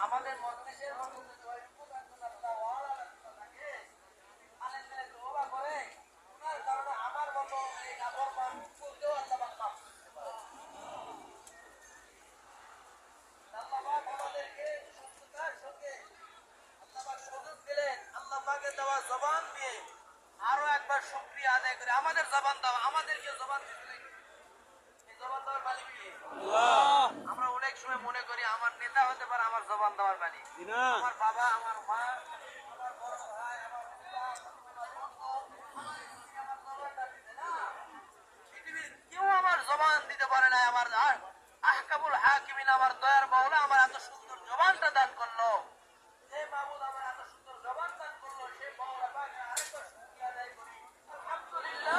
আমাদের মজলিসের মধ্যে যদি ওই মুদাক্কারাতটা ওয়ালা থাকে আলেম দিলে তওবা করে ওনার কারণে আমার মতো এই নাফরমান করতেও আল্লাহ পাক মাফ করতে পারে। আল্লাহ পাক আমাদেরকে সুস্থতার সঙ্গে আল্লাহ পাক সুযোগ দিলেন, আল্লাহ পাকের দেওয়া জবান দিয়ে আরো একবার শুকরিয়া আদায় করে আমাদের জবান দেওয়া, আমাদেরকে জবান দিলেন। এই জবান দেওয়ার মালিক কে? আল্লাহ। আমরা অনেক সময় মনে করি আমার নেতা হতে পারে আমার জবান দেওয়ার মালিক, আমার বাবা, আমার মা, আমার বড় ভাই, আমার পিতা, আমার বন্ধু, আমার জবানটা দিতে না। পৃথিবীর কেউ আমার জবান দিতে পারে না। আমার আহকামুল হাকিমিন আমার দয়ার মাওলা আমার এত সুন্দর জবানটা দান করলো। যে মাবুদ আমার এত সুন্দর জবান দান করলো সেই মাওলা পাকে আরেকবার শুকরিয়া আদায় করি। আলহামদুলিল্লাহ।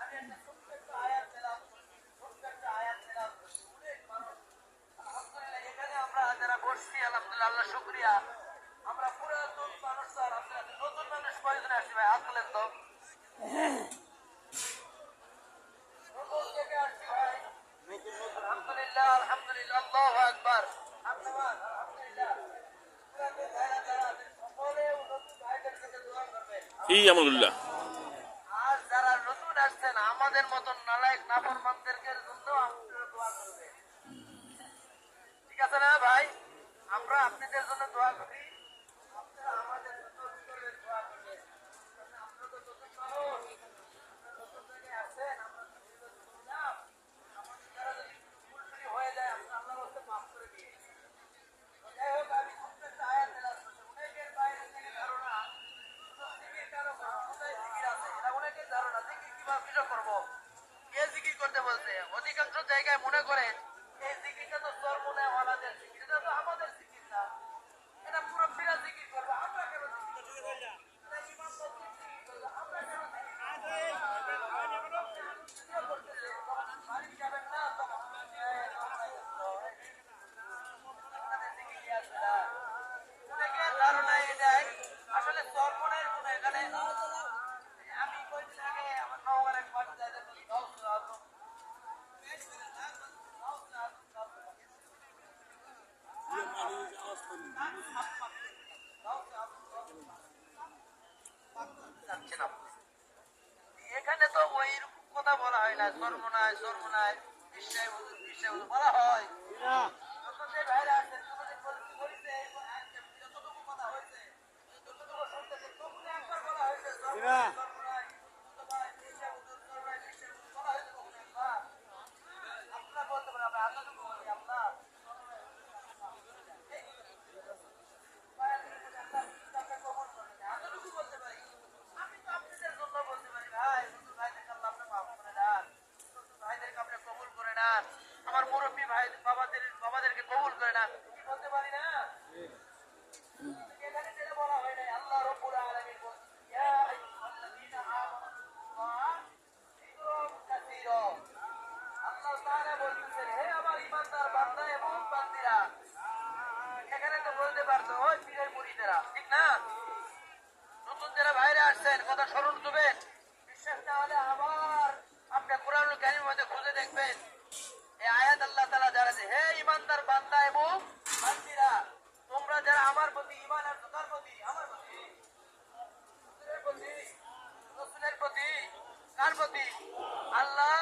আমি একটা ছোট্ট একটা আয়াত দিলাম, অনেক মানুষ আলহামদুলিল্লাহ এখানে আমরা যারা বসছি আলহামদুলিল্লাহ আল্লাহ শুকরিয়া। আমরা পুরাতন মানুষ তো আলহামদুলিল্লাহ নতুন মানুষ কয়জন আসছি ভাই হাত তোলেন তো। নতুন থেকে আসছি ভাই আলহামদুলিল্লাহ, আলহামদুলিল্লাহ, আল্লাহু আকবার। ধন্যবাদ আলহামদুলিল্লাহ। পুরাতন ভাইরা যারা আছেন সকলেও নতুন ভাইদের কাছে দোয়া করবেন। আমরুল্লাহ। আর যারা নতুন আসছেন আমাদের মতন নালায়েক নাফরমানদেরকে জন্য আপনারা দোয়া করবেন। ঠিক আছে না ভাই? আমরা আপনাদের জন্য দোয়া করি, আপনারা আমাদের জন্য করবেন, দোয়া করবেন। আমরা তো নতুন মানুষ, নতুন জায়গায় আসছেন, আমরা তো নিজেদের শুনলাম, আমাদের দ্বারা যদি ভুল ত্রুটি হয়ে যায় আপনারা আল্লাহর রাস্তায় মাফ করে দিয়ে। যাই হোক আমি ছোট্ট একটা আয়াত তেলাওয়াত করছি। অনেকের বাইরে থেকে ধারণা জিকির কারো কোথায় জিকির আছে, এটা অনেকের ধারণা জিকির কিভাবে কিসব করবো, কে জিকির করতে বলছে। অধিকাংশ জায়গায় মনে করে এই জিকিরটা তো চরমোনাওয়ালাদের জিকির, এটা তো আমাদের জিকির না, এটা পুরো ফিরা জিকির করবো। আমরা কেন জিকির করবো? এটা ইমাম মসজিদ জিকির করবো, আমরা কেন জিকির করবো? করতেছে বাড়ি যাবেন না তখন আপনাদের জিকির কি আছে না? অনেকের ধারণা এটাই আসলে চরমোনাইয়ের গুণ এখানে। আমি কয়েকদিন আগে আমার নওগাঁর এক বাচ্চা এখানে তো ওই কথা বলা হয় না, সর্বনায় সর্বনায় বিশ্বায় বিশ্বায় বলা হয়। আপনাদের ভাইরা আছেন তোমাদের পরিচিত হয়েছে, যতটুকু কথা হয়েছে যতটুকু শুনতেছে তখনই একবার বলা হয়েছে সর্বনায় সর্বনায় সর্বনায় বিশ্বায় সর্বনায় বিশ্বায় বলা হয়েছে কখনো একবার? আপনারা বলতে পারেন আমরা এতটুকু বলি আপনার এতটুকু বলতে পারি। আমি তো আপনাদের জন্য বলতে পারি ভাই, নতুন ভাইদেরকে আল্লাহ আপনি মাফ করে দেন, নতুন ভাইদেরকে আপনি কবুল করে নেন, আমার মুরব্বী ভাই বাবাদেরকে কবুল করে নেন, কি বলতে পারি না? এখানে যেটা বলা হয় নাই আল্লাহ রাব্বুল আলামিন বলছেন ইয়া আইয়ুহাল্লাযীনা আমানুল্লাহ যিকরুন কাসীরা। আল্লাহ তাআলা বলতেছেন হে আমার ঈমানদার বান্দা এবং বান্দীরা। এখানে তো বলতে পারতো ওই পীরের মুরিদেরা, ঠিক না? নতুন যারা বাইরে আসছেন কথা স্মরণ করবেন, বিশ্বাস না হলে আবার আপনি কোরআনুল কারীমের মধ্যে খুঁজে দেখবেন এই আয়াত আল্লাহ তাআলা যারা হে ঈমানদার বান্দা এবং বান্দীরা, তোমরা যারা আমার প্রতি ঈমান আনছো, কার প্রতি? আমার প্রতি, রাসূলের প্রতি, রাসূলের প্রতি, কার প্রতি? আল্লাহ